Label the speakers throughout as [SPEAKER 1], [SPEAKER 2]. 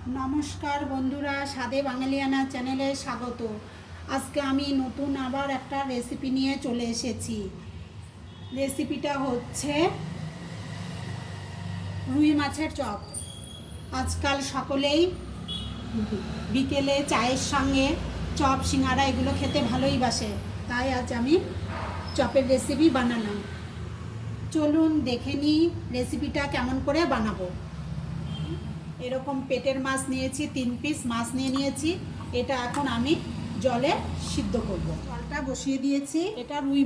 [SPEAKER 1] নমস্কার বন্ধুরা, স্বাদে বাঙালিয়ানা চ্যানেলে স্বাগত। আজকে আমি নতুন আবার একটা রেসিপি নিয়ে চলে এসেছি। রেসিপিটা হচ্ছে রুই মাছের চপ। আজকাল সকলেই বিকেলে চায়ের সঙ্গে চপ সিঙ্গারা এগুলো খেতে ভালোই বাসে, তাই আজ আমি চপের রেসিপি বানালাম। চলুন দেখে নিই রেসিপিটা কেমন করে বানাবো। এরকম পেটের মাছ নিয়েছি, 3 পিস মাছ নিয়েছি। এটা এখন আমি জলে সিদ্ধ করব। জলটা বসিয়ে দিয়েছি। এটা রুই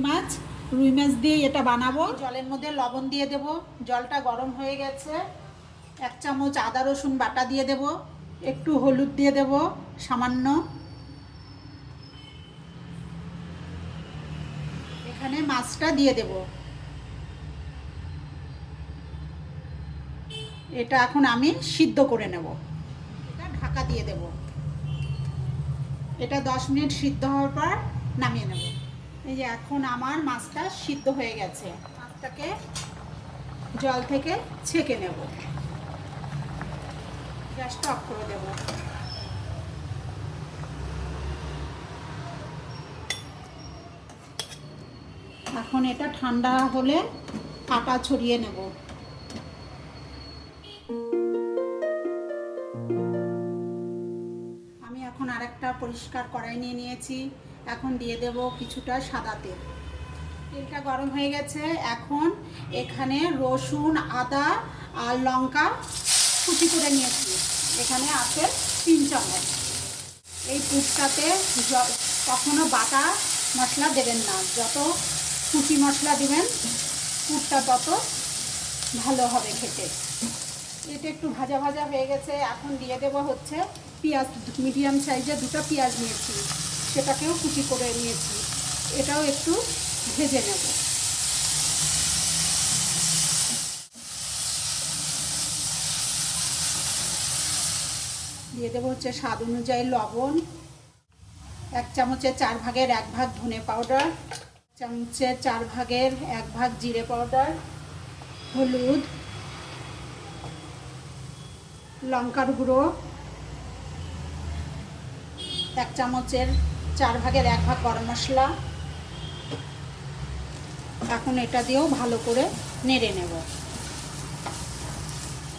[SPEAKER 1] মাছ দিয়ে এটা বানাবো। জলের মধ্যে লবণ দিয়ে দেব। জলটা গরম হয়ে গেছে। 1 চামচ আদা রসুন বাটা দিয়ে দেব। একটু হলুদ দিয়ে দেব সামান্য। এখানে মাছটা দিয়ে দেব। এটা এখন আমি সিদ্ধ করে নেব। এটা ঢাকা দিয়ে দেব। এটা 10 মিনিট সিদ্ধ হওয়ার পর নামিয়ে নেব। এই যে এখন আমার মাছটা সিদ্ধ হয়ে গেছে। মাছটাকে জল থেকে ছেঁকে নেব। গ্যাসটা অফ করে দেব। এখন এটা ঠান্ডা হলে কাটা ছড়িয়ে নেব। আমি এখন আরেকটা পরিষ্কার কড়াই নিয়ে নিয়েছি। এখন দিয়ে দেব কিছুটা সাদা তেল। তেলটা গরম হয়ে গেছে। এখন এখানে রসুন, আদা আর লঙ্কা কুচি করে নিয়েছি। এখানে আছে 3 চামচ। এই পুরটাতে কখনো বাটা মশলা দেবেন না। যত কুচি মশলা দেবেন পুরটা তত ভালো হবে খেতে। এটা একটু ভাজা ভাজা হয়ে গেছে। এখন দিয়ে দেবো হচ্ছে পেঁয়াজ। মিডিয়াম সাইজের 2টা পেঁয়াজ নিয়েছি, সেটাকেও কুচি করে নিয়েছি। এটাও একটু ভেজে নেব। দিয়ে দেবো হচ্ছে স্বাদ অনুযায়ী লবণ। 1 চামচের 4 ভাগের 1 ভাগ ধনে পাউডার, চামচের 4 ভাগের 1 ভাগ জিরে পাউডার, হলুদ, লঙ্কার গুঁড়ো 1 চামচের 4 ভাগের 1 ভাগ গরম মশলা। এখন এটা দিয়েও ভালো করে নেড়ে নেব।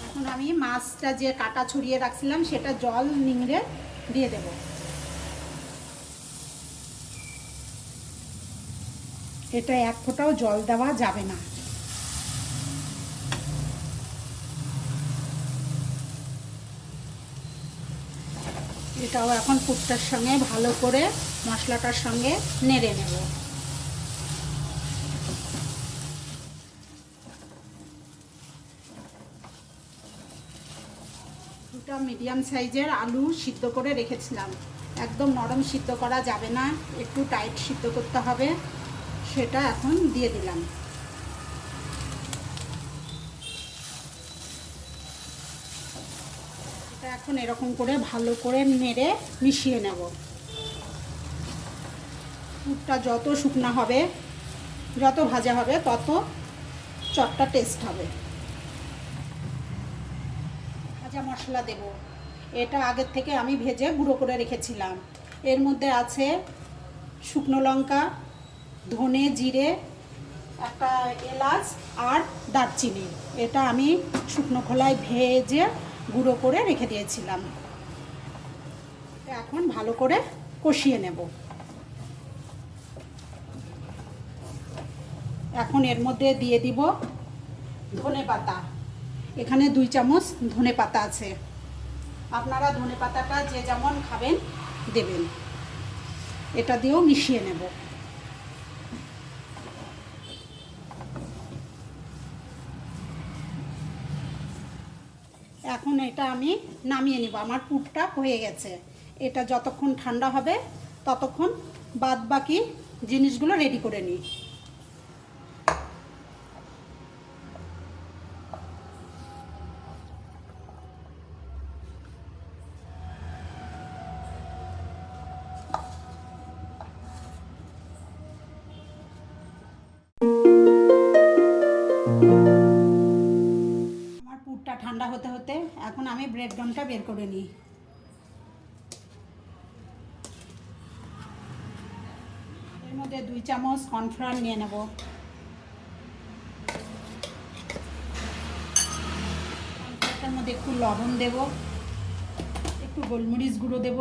[SPEAKER 1] এখন আমি মাছটা যে কাটা ছড়িয়ে রাখছিলাম সেটা জল নিংড়ে দিয়ে দেব। এটা 1 ফোঁটাও জল দেওয়া যাবে না। এটাও এখন পুরটার সঙ্গে ভালো করে মশলাটার সঙ্গে নেড়ে নেব। দুটা মিডিয়াম সাইজের আলু সিদ্ধ করে রেখেছিলাম। একদম নরম সিদ্ধ করা যাবে না, একটু টাইট সিদ্ধ করতে হবে। সেটা এখন দিয়ে দিলাম। এটা এখন এরকম করে ভালো করে নেড়ে মিশিয়ে নেব। পুরটা যত শুকনো হবে, যত ভাজা হবে, তত চপটা টেস্ট হবে। ভাজা মশলা দেব। এটা আগের থেকে আমি ভেজে গুঁড়ো করে রেখেছিলাম। এর মধ্যে আছে শুকনো লঙ্কা, ধনে, জিরে, একটা এলাচ আর দারচিনি। এটা আমি শুকনো খোলায় ভেজে গুঁড়ো করে রেখে দিয়েছিলাম। এখন ভালো করে কষিয়ে নেব। এখন এর মধ্যে দিয়ে দিব ধনে পাতা। এখানে 2 চামচ ধনে পাতা আছে। আপনারা ধনে পাতাটা যে যেমন খাবেন দেবেন। এটা দিয়েও মিশিয়ে নেব। এখন এটা আমি নামিয়ে নেব। আমার পুরটা হয়ে গেছে। এটা যতক্ষণ ঠান্ডা হবে ততক্ষণ বাদ বাকি জিনিসগুলো রেডি করে নিই। আমার পুরটা ঠান্ডা হতে হতে হতে এখন আমি ব্রেড ক্রাম্বটা বের করে নিই। এর মধ্যে 2 চামচ কর্নফ্লাওয়ার নিয়ে নেব। কর্নফ্লাওয়ারটার মধ্যে একটু লবণ দেব, একটু গোলমরিচ গুঁড়ো দেব,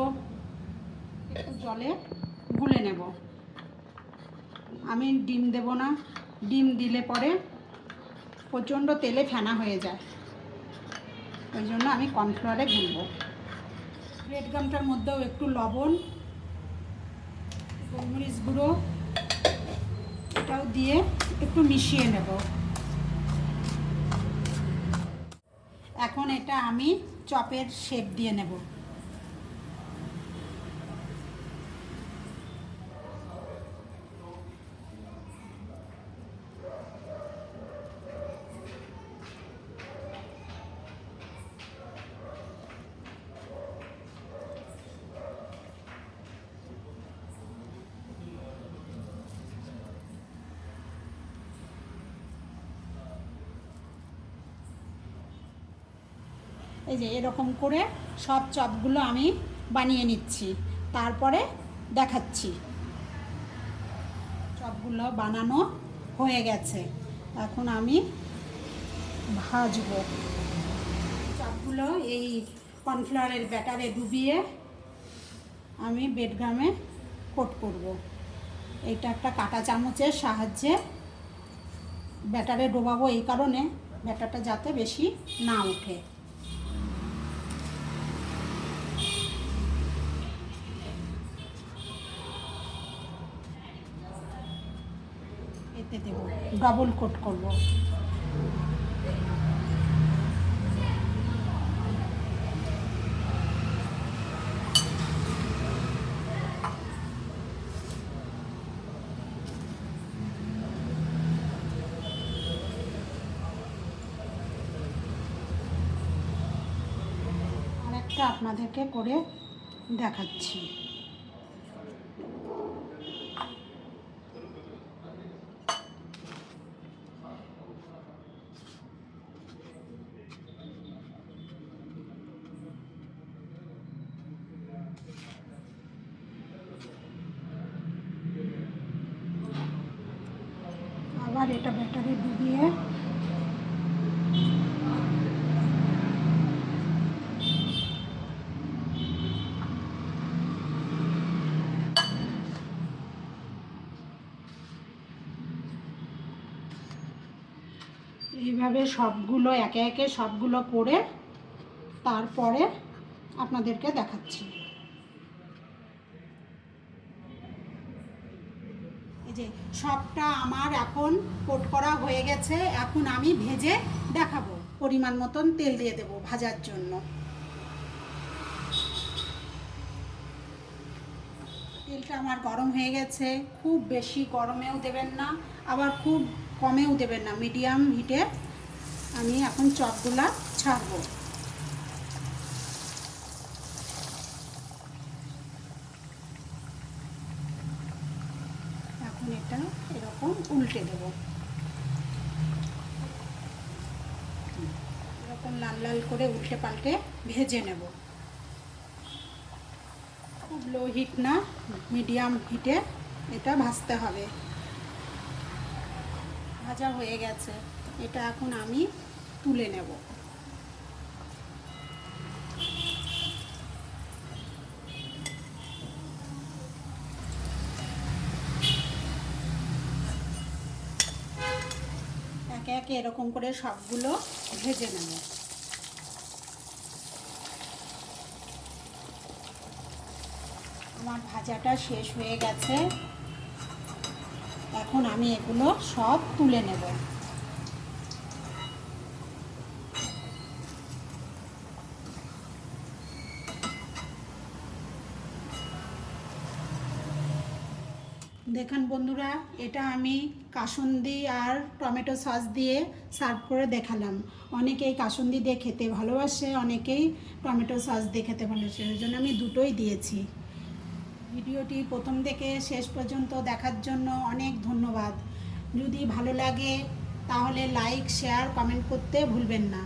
[SPEAKER 1] একটু জলে গুলে নেব। আমি ডিম দেব না, ডিম দিলে পরে প্রচণ্ড তেলে ফেনা হয়ে যায়, ওই জন্য আমি কর্নফ্লাওয়ারে গুলব। ব্রেড ক্রাম্বটার মধ্যেও একটু লবণ, গোলমরিচ গুঁড়ো এটাও দিয়ে একটু মিশিয়ে নেব। এখন এটা আমি চপের শেপ দিয়ে নেব। এই যে এরকম করে সব চপগুলো আমি বানিয়ে নিচ্ছি, তারপরে দেখাচ্ছি। চপগুলো বানানো হয়ে গেছে, এখন আমি ভাজবো। চপগুলো এই কর্নফ্লাওয়ারের ব্যাটারে ডুবিয়ে আমি ব্রেড ক্রাম্বে কোট করব। এইটা একটা কাঁটা চামচের সাহায্যে ব্যাটারে ডোবাবো, এই কারণে ব্যাটারটা যাতে বেশি না ওঠে। এতে দেব, ডবল কোট করব। আরেকটা আপনাদেরকে করে দেখাচ্ছি। আবার এটা ব্যাটারে ডুবিয়ে এইভাবে সবগুলো একে একে সবগুলো করে তারপরে আপনাদেরকে দেখাচ্ছি। এই যে সবটা আমার এখন কোট করা হয়ে গেছে, এখন আমি ভেজে দেখাবো। পরিমাণ মতন তেল দিয়ে দেবো ভাজার জন্য। তেলটা আমার গরম হয়ে গেছে, খুব বেশি গরমেও দেবেন না, আবার খুব কমেও দেবেন না, মিডিয়াম হিটে আমি এখন চপগুলা ছাড়বো। এখন এটা এরকম উল্টে দেব, এরকম লাল লাল করে উল্টে পাল্টে ভেজে নেব। খুব লো হিট না, মিডিয়াম হিটে এটা ভাজতে হবে। ভাজা হয়ে গেছে, এটা এখন আমি তুলে নেব। একে একে এরকম করে সবগুলো ভেজে নেব। আমার ভাজাটা শেষ হয়ে গেছে, এখন আমি এগুলো সব তুলে নেব। দেখুন বন্ধুরা, এটা আমি কাসুন্দি আর টমেটো সস দিয়ে সার্ভ করে দেখালাম। অনেকেই কাসুন্দি দিয়ে খেতে ভালোবাসে, অনেকেই টমেটো সস দিয়ে খেতে ভালোবাসে, ওই জন্য আমি দুটোই দিয়েছি। ভিডিওটি প্রথম থেকে শেষ পর্যন্ত দেখার জন্য অনেক ধন্যবাদ। যদি ভালো লাগে তাহলে লাইক, শেয়ার, কমেন্ট করতে ভুলবেন না।